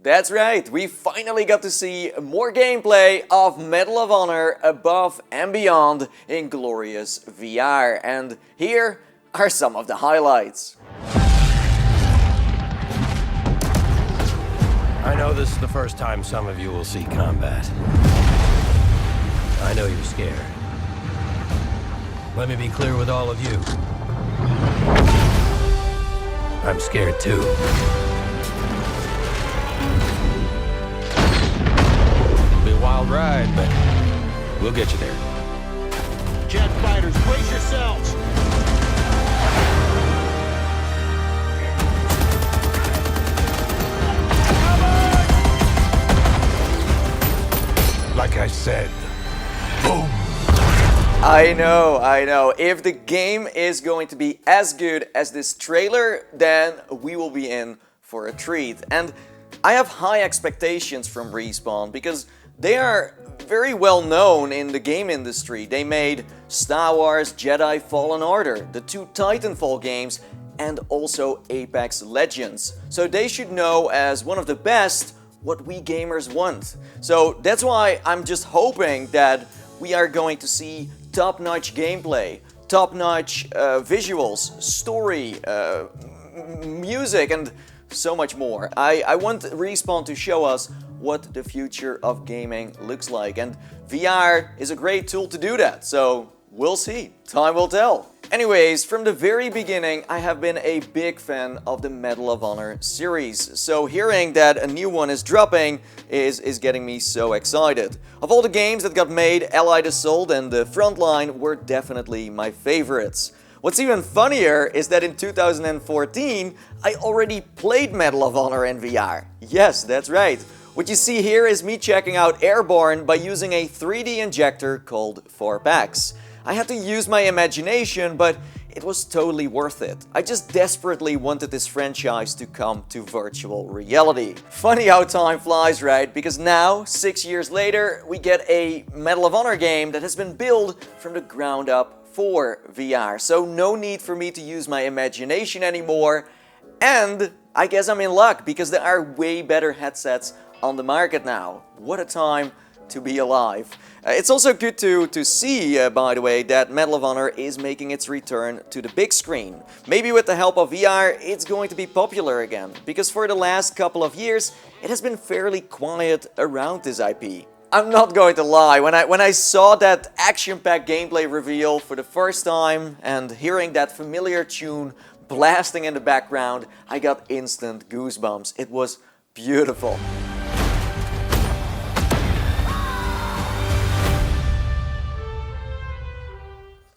That's right, we finally got to see more gameplay of Medal of Honor Above and Beyond in glorious VR. And here are some of the highlights. I know this is the first time some of you will see combat. I know you're scared. Let me be clear with all of you. I'm scared too. It'll be a wild ride, but we'll get you there. Jet fighters, brace yourselves! Like I said, boom! I know. If the game is going to be as good as this trailer, then we will be in for a treat. And I have high expectations from Respawn because they are very well known in the game industry. They made Star Wars Jedi Fallen Order, the 2 Titanfall games, and also Apex Legends. So they should know as one of the best what we gamers want. So that's why I'm just hoping that we are going to see top-notch gameplay, top-notch visuals, story, music, and so much more. I want Respawn to show us what the future of gaming looks like, and VR is a great tool to do that, so we'll see. Time will tell. Anyways, from the very beginning, I have been a big fan of the Medal of Honor series, so hearing that a new one is dropping is getting me so excited. Of all the games that got made, Allied Assault and the Frontline were definitely my favorites. What's even funnier is that in 2014, I already played Medal of Honor in VR. Yes, that's right. What you see here is me checking out Airborne by using a 3D injector called 4PAX. I had to use my imagination, but it was totally worth it. I just desperately wanted this franchise to come to virtual reality. Funny how time flies, right? Because now, 6 years later, we get a Medal of Honor game that has been built from the ground up for VR. So no need for me to use my imagination anymore. And I guess I'm in luck because there are way better headsets on the market now. What a time to be alive. It's also good to see, by the way, that Medal of Honor is making its return to the big screen. Maybe with the help of VR, it's going to be popular again, because for the last couple of years, it has been fairly quiet around this IP. I'm not going to lie, when I saw that action-packed gameplay reveal for the first time and hearing that familiar tune blasting in the background, I got instant goosebumps. It was beautiful.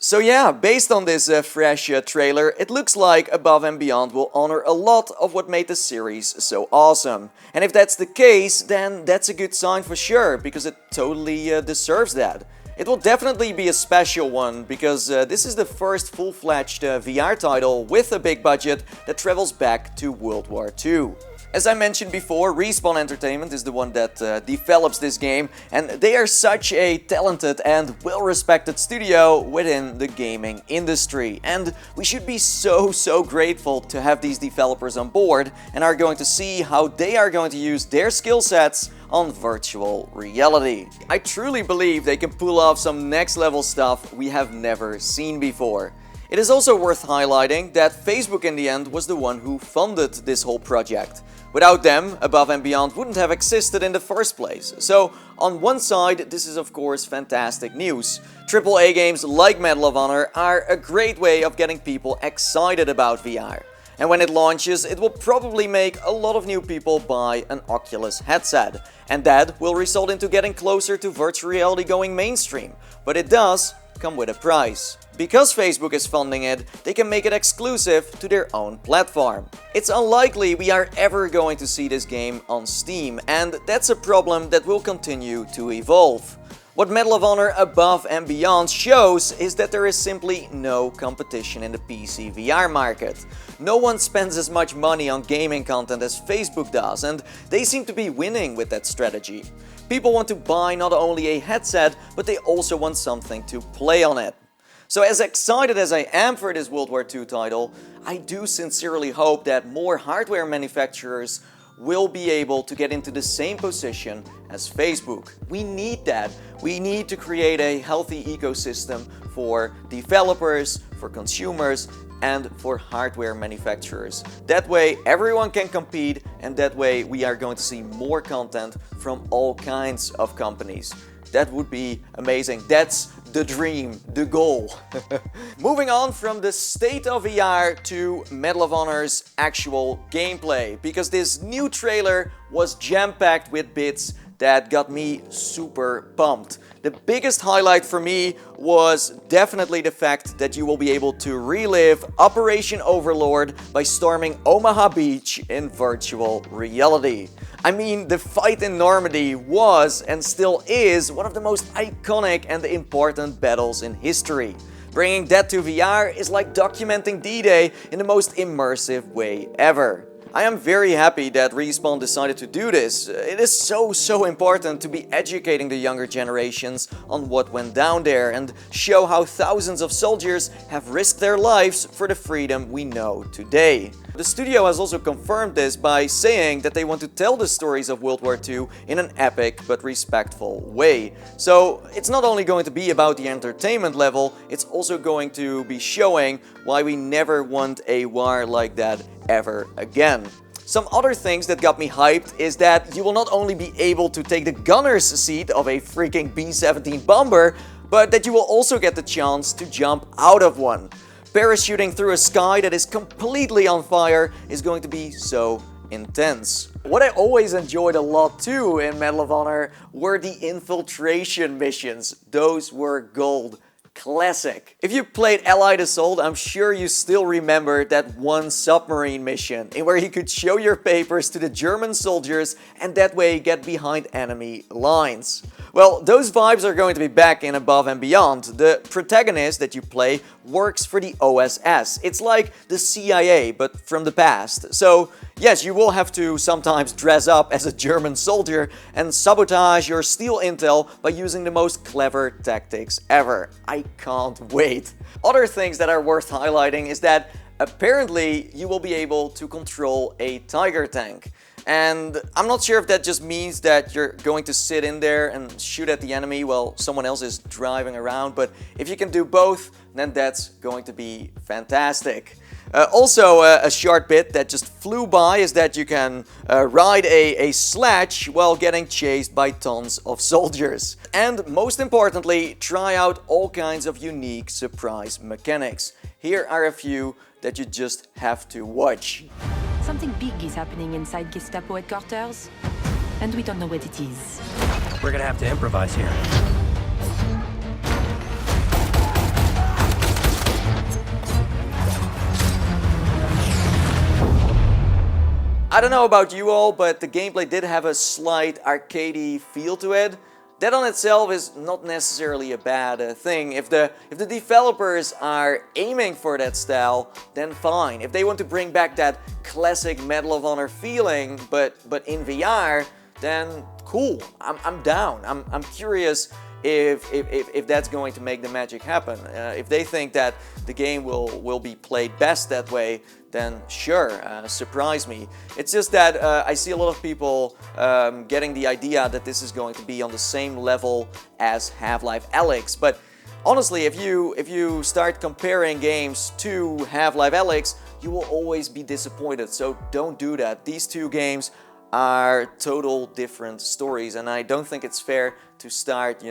So yeah, based on this fresh trailer, it looks like Above and Beyond will honor a lot of what made the series so awesome. And if that's the case, then that's a good sign for sure, because it totally deserves that. It will definitely be a special one, because this is the first full-fledged VR title with a big budget that travels back to World War II. As I mentioned before, Respawn Entertainment is the one that develops this game, and they are such a talented and well-respected studio within the gaming industry. And we should be so grateful to have these developers on board, and are going to see how they are going to use their skill sets on virtual reality. I truly believe they can pull off some next level stuff we have never seen before. It is also worth highlighting that Facebook in the end was the one who funded this whole project. Without them, Above and Beyond wouldn't have existed in the first place. So, on one side, this is of course fantastic news. AAA games like Medal of Honor are a great way of getting people excited about VR. And when it launches, it will probably make a lot of new people buy an Oculus headset. And that will result into getting closer to virtual reality going mainstream. But it does come with a price. Because Facebook is funding it, they can make it exclusive to their own platform. It's unlikely we are ever going to see this game on Steam, and that's a problem that will continue to evolve. What Medal of Honor Above and Beyond shows is that there is simply no competition in the PC VR market. No one spends as much money on gaming content as Facebook does, and they seem to be winning with that strategy. People want to buy not only a headset, but they also want something to play on it. So as excited as I am for this World War II title, I do sincerely hope that more hardware manufacturers will be able to get into the same position as Facebook. We need that. We need to create a healthy ecosystem for developers, for consumers, and for hardware manufacturers. That way everyone can compete, and that way we are going to see more content from all kinds of companies. That would be amazing. That's the dream, the goal. Moving on from the state of VR to Medal of Honor's actual gameplay, because this new trailer was jam-packed with bits that got me super pumped. The biggest highlight for me was definitely the fact that you will be able to relive Operation Overlord by storming Omaha Beach in virtual reality. I mean, the fight in Normandy was and still is one of the most iconic and important battles in history. Bringing that to VR is like documenting D-Day in the most immersive way ever. I am very happy that Respawn decided to do this. It is so important to be educating the younger generations on what went down there and show how thousands of soldiers have risked their lives for the freedom we know today. The studio has also confirmed this by saying that they want to tell the stories of World War II in an epic but respectful way. So it's not only going to be about the entertainment level, it's also going to be showing why we never want a war like that ever again. Some other things that got me hyped is that you will not only be able to take the gunner's seat of a freaking B-17 bomber, but that you will also get the chance to jump out of one. Parachuting through a sky that is completely on fire is going to be so intense. What I always enjoyed a lot too in Medal of Honor were the infiltration missions. Those were gold. Classic. If you played Allied Assault, I'm sure you still remember that one submarine mission in where you could show your papers to the German soldiers and that way get behind enemy lines. Well, those vibes are going to be back in Above and Beyond. The protagonist that you play works for the OSS. It's like the CIA, but from the past. So yes, you will have to sometimes dress up as a German soldier and sabotage your steal intel by using the most clever tactics ever. I can't wait. Other things that are worth highlighting is that apparently you will be able to control a Tiger tank. And I'm not sure if that just means that you're going to sit in there and shoot at the enemy while someone else is driving around, but if you can do both, then that's going to be fantastic. Also, a short bit that just flew by is that you can ride a sledge while getting chased by tons of soldiers. And most importantly, try out all kinds of unique surprise mechanics. Here are a few that you just have to watch. Something big is happening inside Gestapo headquarters, and we don't know what it is. We're gonna have to improvise here. I don't know about you all, but the gameplay did have a slight arcadey feel to it. That on itself is not necessarily a bad thing. If the developers are aiming for that style, then fine. If they want to bring back that classic Medal of Honor feeling, but in VR, then cool. I'm down. I'm curious if that's going to make the magic happen. If they think that the game will be played best that way, then sure, surprise me. It's just that I see a lot of people getting the idea that this is going to be on the same level as Half-Life Alyx, but honestly, if you start comparing games to Half-Life Alyx, you will always be disappointed, so don't do that. These two games are total different stories, and I don't think it's fair to start,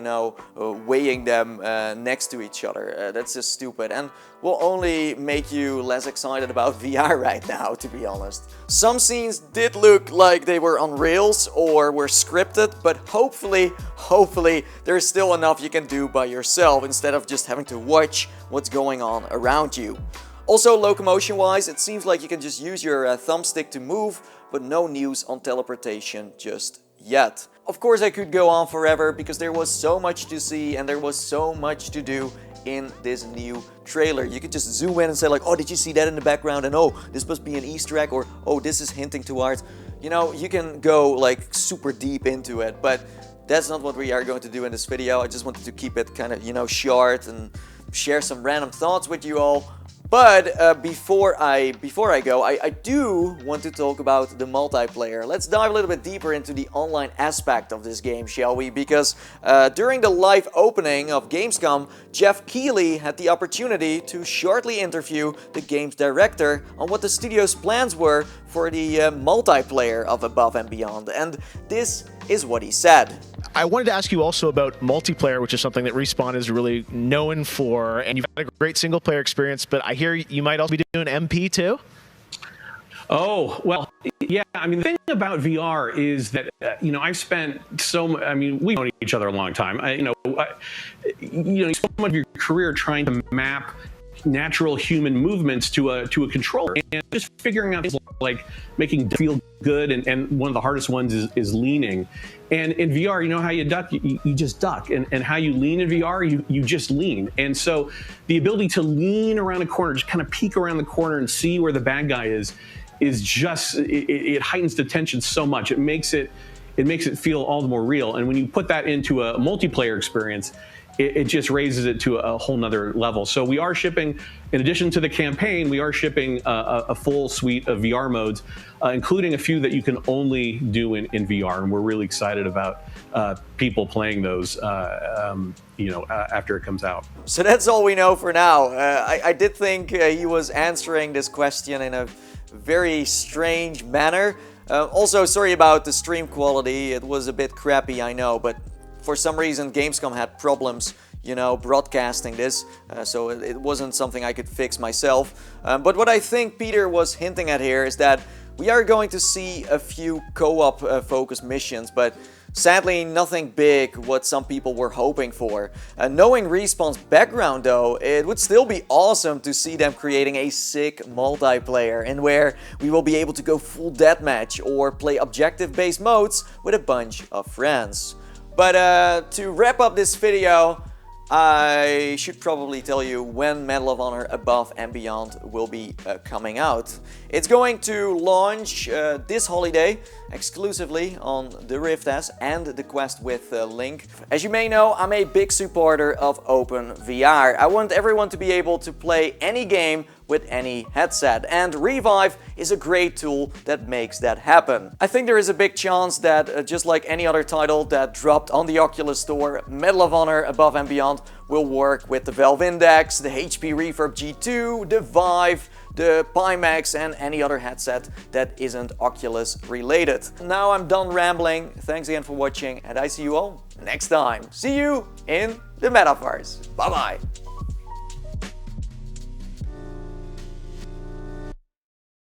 weighing them next to each other. That's just stupid and will only make you less excited about VR right now, to be honest. Some scenes did look like they were on rails or were scripted, but hopefully there's still enough you can do by yourself instead of just having to watch what's going on around you. Also, locomotion-wise, it seems like you can just use your thumbstick to move, but no news on teleportation just yet. Of course, I could go on forever because there was so much to see and there was so much to do in this new trailer. You could just zoom in and say like, oh, did you see that in the background? And oh, this must be an Easter egg, or oh, this is hinting towards. You can go like super deep into it, but that's not what we are going to do in this video. I just wanted to keep it kind of, short and share some random thoughts with you all. But before I go, I do want to talk about the multiplayer. Let's dive a little bit deeper into the online aspect of this game, shall we? Because during the live opening of Gamescom, Jeff Keighley had the opportunity to shortly interview the game's director on what the studio's plans were for the multiplayer of Above and Beyond. And this is what he said. I wanted to ask you also about multiplayer, which is something that Respawn is really known for, and you've had a great single-player experience, but I hear you might also be doing MP too? Oh, well, yeah. I mean, the thing about VR is that, I've spent we've known each other a long time. So much of your career trying to map natural human movements to a controller, and just figuring out things like making it feel good, and one of the hardest ones is leaning. And in VR, you know how you duck, you just duck, and how you lean in VR, you just lean. And so the ability to lean around a corner, just kind of peek around the corner and see where the bad guy is just, it heightens the tension so much. It makes it feel all the more real. And when you put that into a multiplayer experience, it just raises it to a whole nother level. So we are shipping, in addition to the campaign, we are shipping a full suite of VR modes, including a few that you can only do in VR. And we're really excited about people playing those, after it comes out. So that's all we know for now. I did think he was answering this question in a very strange manner. Also, sorry about the stream quality. It was a bit crappy, I know, but for some reason Gamescom had problems, broadcasting this, so it wasn't something I could fix myself. But what I think Peter was hinting at here is that we are going to see a few co-op focused missions, but sadly nothing big what some people were hoping for. Knowing Respawn's background though, it would still be awesome to see them creating a sick multiplayer, and where we will be able to go full deathmatch or play objective-based modes with a bunch of friends. But to wrap up this video, I should probably tell you when Medal of Honor Above and Beyond will be coming out. It's going to launch this holiday exclusively on the Rift S and the Quest with Link. As you may know, I'm a big supporter of Open VR. I want everyone to be able to play any game with any headset, and Revive is a great tool that makes that happen. I think there is a big chance that just like any other title that dropped on the Oculus Store, Medal of Honor Above and Beyond will work with the Valve Index, the HP Reverb G2, the Vive, the Pimax, and any other headset that isn't Oculus related. Now I'm done rambling. Thanks again for watching, and I see you all next time. See you in the Metaverse. Bye bye.